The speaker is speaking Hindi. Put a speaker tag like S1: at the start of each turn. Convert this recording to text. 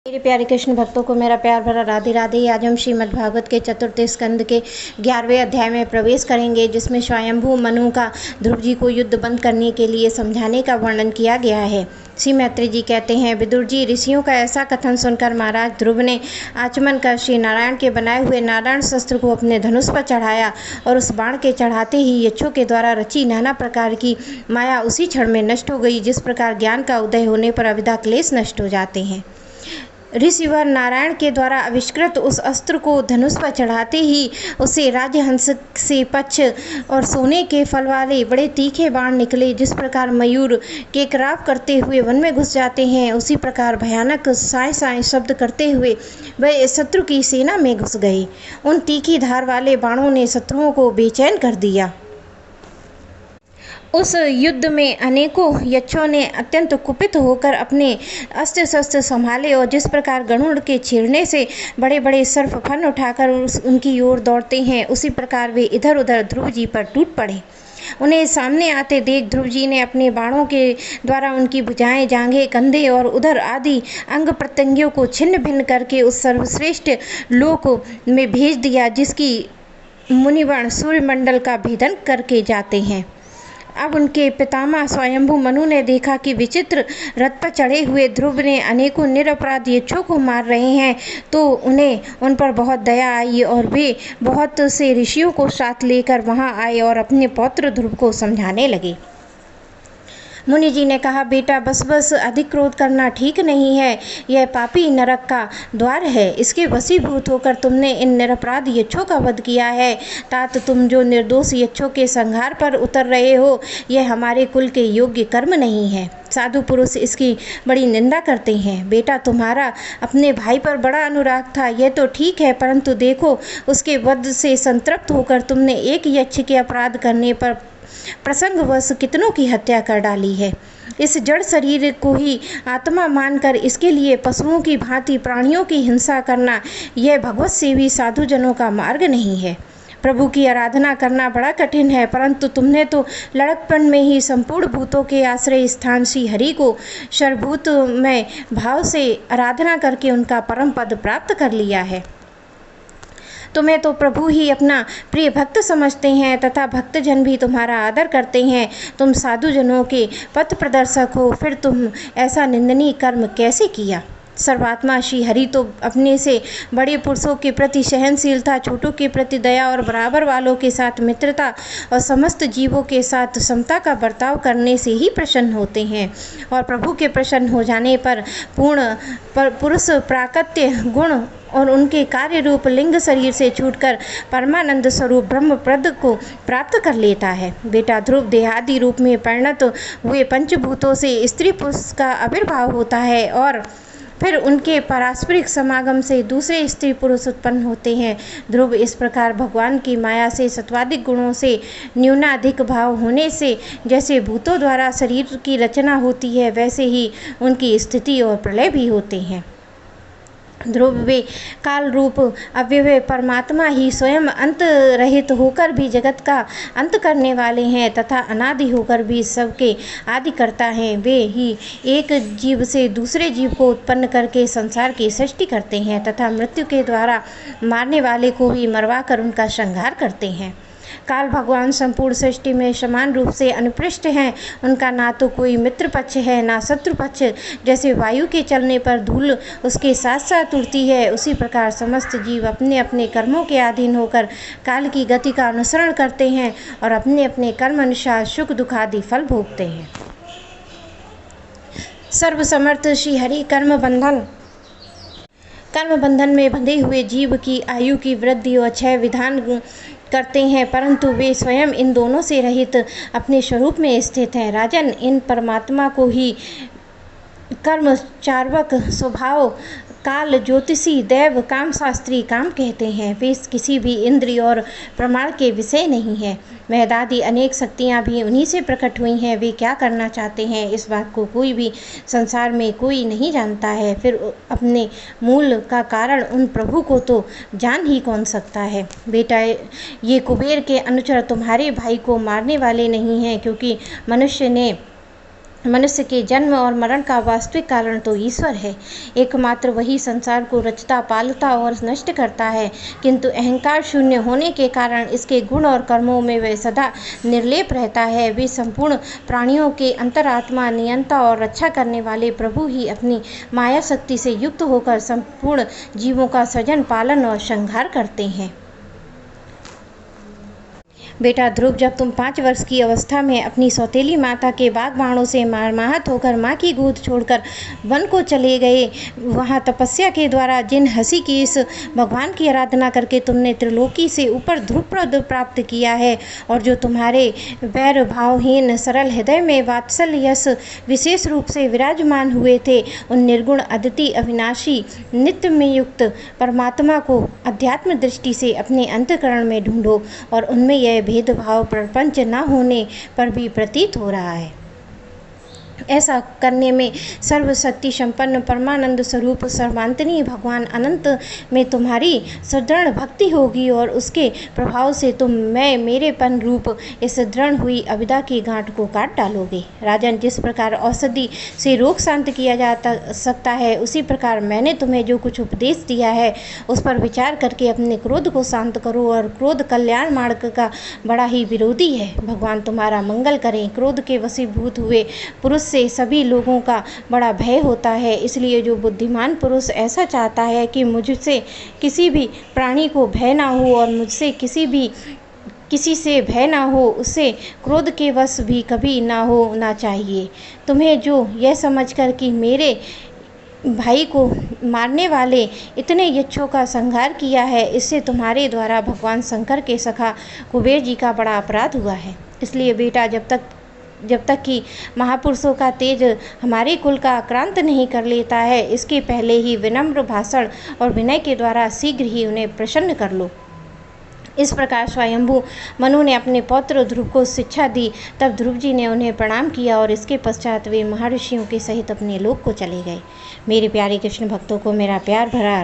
S1: मेरे प्यारे कृष्ण भक्तों को मेरा प्यार भरा राधे राधे। आज हम श्रीमद् भागवत के चतुर्थ स्कंद के 11वें अध्याय में प्रवेश करेंगे, जिसमें स्वयंभू मनु का ध्रुव जी को युद्ध बंद करने के लिए समझाने का वर्णन किया गया है। श्री मैत्री जी कहते हैं, विदुर जी, ऋषियों का ऐसा कथन सुनकर महाराज ध्रुव ने आचमन कर श्री नारायण के बनाए हुए नारायण शस्त्र को अपने धनुष पर चढ़ाया और उस बाण के चढ़ाते ही यक्षों के द्वारा रची नाना प्रकार की माया उसी क्षण में नष्ट हो गई, जिस प्रकार ज्ञान का उदय होने पर अविद्या क्लेश नष्ट हो जाते हैं। ऋषिवर नारायण के द्वारा आविष्कृत उस अस्त्र को धनुष पर चढ़ाते ही उसे राजहंस से पक्ष और सोने के फल वाले बड़े तीखे बाण निकले। जिस प्रकार मयूर के कराव करते हुए वन में घुस जाते हैं, उसी प्रकार भयानक साय साय शब्द करते हुए वह शत्रु की सेना में घुस गए। उन तीखी धार वाले बाणों ने शत्रुओं को बेचैन कर दिया। उस युद्ध में अनेकों यक्षों ने अत्यंत कुपित होकर अपने अस्त्र शस्त्र संभाले और जिस प्रकार गरुड़ के छेड़ने से बड़े बड़े सर्प फन उठाकर उनकी ओर दौड़ते हैं, उसी प्रकार वे इधर उधर ध्रुव जी पर टूट पड़े। उन्हें सामने आते देख ध्रुव जी ने अपने बाणों के द्वारा उनकी भुजाएं, जांघें, कंधे और उदर आदि अंग प्रत्यंगों को छिन्न भिन्न करके उस सर्वश्रेष्ठ लोक में भेज दिया, जिसकी मुनिगण सूर्यमंडल का भेदन करके जाते हैं। अब उनके पितामह स्वयंभू मनु ने देखा कि विचित्र रथ पर चढ़े हुए ध्रुव ने अनेकों निरपराध यक्षों को मार रहे हैं, तो उन्हें उन पर बहुत दया आई और वे बहुत से ऋषियों को साथ लेकर वहां आए और अपने पौत्र ध्रुव को समझाने लगे। मुनि जी ने कहा, बेटा, बस अधिक क्रोध करना ठीक नहीं है। यह पापी नरक का द्वार है। इसके वशीभूत होकर तुमने इन निरपराध यक्षों का वध किया है। तात तुम जो निर्दोष यक्षों के संहार पर उतर रहे हो, यह हमारे कुल के योग्य कर्म नहीं है। साधु पुरुष इसकी बड़ी निंदा करते हैं। बेटा, तुम्हारा अपने भाई पर बड़ा अनुराग था, यह तो ठीक है, परंतु देखो, उसके वध से संतृप्त होकर तुमने एक यक्ष के अपराध करने पर प्रसंगवश कितनों की हत्या कर डाली है। इस जड़ शरीर को ही आत्मा मानकर इसके लिए पशुओं की भांति प्राणियों की हिंसा करना, यह भगवत सेवी साधुजनों का मार्ग नहीं है। प्रभु की आराधना करना बड़ा कठिन है, परंतु तुमने तो लड़कपन में ही संपूर्ण भूतों के आश्रय स्थान श्री हरि को सर्वभूत में भाव से आराधना करके उनका परम पद प्राप्त कर लिया है। तुम्हें तो प्रभु ही अपना प्रिय भक्त समझते हैं तथा भक्तजन भी तुम्हारा आदर करते हैं। तुम साधुजनों के पथ प्रदर्शक हो, फिर तुम ऐसा निंदनीय कर्म कैसे किया? सर्वात्मा श्री हरि तो अपने से बड़े पुरुषों के प्रति सहनशीलता, छोटों के प्रति दया और बराबर वालों के साथ मित्रता और समस्त जीवों के साथ समता का बर्ताव करने से ही प्रसन्न होते हैं। और प्रभु के प्रसन्न हो जाने पर पूर्ण पुरुष प्राकट्य गुण और उनके कार्य रूप लिंग शरीर से छूटकर परमानंद स्वरूप ब्रह्म पद को प्राप्त कर लेता है। बेटा ध्रुव, देहादि रूप में परिणत हुए पंचभूतों से स्त्री पुरुष का आविर्भाव होता है और फिर उनके पारस्परिक समागम से दूसरे स्त्री पुरुष उत्पन्न होते हैं। ध्रुव, इस प्रकार भगवान की माया से सत्वादिक गुणों से न्यूनाधिक भाव होने से जैसे भूतों द्वारा शरीर की रचना होती है, वैसे ही उनकी स्थिति और प्रलय भी होते हैं। ध्रुव, वे काल रूप अव्यय परमात्मा ही स्वयं अंत रहित होकर भी जगत का अंत करने वाले हैं तथा अनादि होकर भी सबके आदि करता हैं। वे ही एक जीव से दूसरे जीव को उत्पन्न करके संसार की सृष्टि करते हैं तथा मृत्यु के द्वारा मारने वाले को भी मरवा कर उनका संहार करते हैं। काल भगवान संपूर्ण सृष्टि में समान रूप से अनुपृष्ट हैं। उनका ना तो कोई मित्र पक्ष है, ना शत्रु पक्ष। जैसे वायु के चलने पर धूल उसके साथ साथ उड़ती है, उसी प्रकार समस्त जीव अपने अपने कर्मों के अधीन होकर काल की गति का अनुसरण करते हैं और अपने अपने कर्म अनुसार सुख दुख आदि फल भोगते हैं। सर्वसमर्थ श्री हरि कर्म बंधन में बंधे हुए जीव की आयु की वृद्धि और क्षय विधान करते हैं, परंतु वे स्वयं इन दोनों से रहित अपने स्वरूप में स्थित हैं। राजन, इन परमात्मा को ही कर्म चार्वक स्वभाव काल ज्योतिषी दैव काम शास्त्री काम कहते हैं। वे किसी भी इंद्रिय और प्रमाण के विषय नहीं है। वेदादि अनेक शक्तियाँ भी उन्हीं से प्रकट हुई हैं। वे क्या करना चाहते हैं, इस बात को कोई भी संसार में कोई नहीं जानता है। फिर अपने मूल का कारण उन प्रभु को तो जान ही कौन सकता है। बेटा, ये कुबेर के अनुचर तुम्हारे भाई को मारने वाले नहीं हैं, क्योंकि मनुष्य ने मनुष्य के जन्म और मरण का वास्तविक कारण तो ईश्वर है। एकमात्र वही संसार को रचता, पालता और नष्ट करता है, किंतु अहंकार शून्य होने के कारण इसके गुण और कर्मों में वह सदा निर्लेप रहता है। वे संपूर्ण प्राणियों के अंतरात्मा, नियंता और रक्षा करने वाले प्रभु ही अपनी माया शक्ति से युक्त होकर संपूर्ण जीवों का सृजन, पालन और संहार करते हैं। बेटा ध्रुव, जब तुम 5 वर्ष की अवस्था में अपनी सौतेली माता के बाग बाणों से मारमाहत होकर माँ की गोद छोड़कर वन को चले गए, वहाँ तपस्या के द्वारा जिन हंसी की इस भगवान की आराधना करके तुमने त्रिलोकी से ऊपर ध्रुव पद प्राप्त किया है, और जो तुम्हारे वैर भावहीन सरल हृदय में वात्सल्य यश विशेष रूप से विराजमान हुए थे, उन निर्गुण, अद्वितीय, अविनाशी, नित्य में युक्त परमात्मा को अध्यात्म दृष्टि से अपने अंतःकरण में ढूंढो, और उनमें यह भेदभाव प्रपंच न होने पर भी प्रतीत हो रहा है। ऐसा करने में सर्वशक्ति संपन्न परमानंद स्वरूप सर्वांतरीय भगवान अनंत में तुम्हारी सुदृढ़ भक्ति होगी, और उसके प्रभाव से तुम मैं मेरेपन रूप इस दृढ़ हुई अविद्या की गांठ को काट डालोगे। राजन, जिस प्रकार औषधि से रोग शांत किया जा सकता है, उसी प्रकार मैंने तुम्हें जो कुछ उपदेश दिया है उस पर विचार करके अपने क्रोध को शांत करो, और क्रोध कल्याण मार्ग का बड़ा ही विरोधी है। भगवान तुम्हारा मंगल करें। क्रोध के वशीभूत हुए पुरुष से सभी लोगों का बड़ा भय होता है, इसलिए जो बुद्धिमान पुरुष ऐसा चाहता है कि मुझसे किसी भी प्राणी को भय ना हो और मुझसे किसी से भय ना हो, उसे क्रोध के वश भी कभी ना होना चाहिए। तुम्हें जो यह समझकर कि मेरे भाई को मारने वाले इतने यक्षों का संहार किया है, इससे तुम्हारे द्वारा भगवान शंकर के सखा कुबेर जी का बड़ा अपराध हुआ है। इसलिए बेटा, जब तक कि महापुरुषों का तेज हमारे कुल का आक्रांत नहीं कर लेता है, इसके पहले ही विनम्र भाषण और विनय के द्वारा शीघ्र ही उन्हें प्रसन्न कर लो। इस प्रकार स्वयंभू मनु ने अपने पौत्र ध्रुव को शिक्षा दी। तब ध्रुव जी ने उन्हें प्रणाम किया और इसके पश्चात वे महर्षियों के सहित अपने लोक को चले गए। मेरे प्यारे कृष्ण भक्तों को मेरा प्यार भरा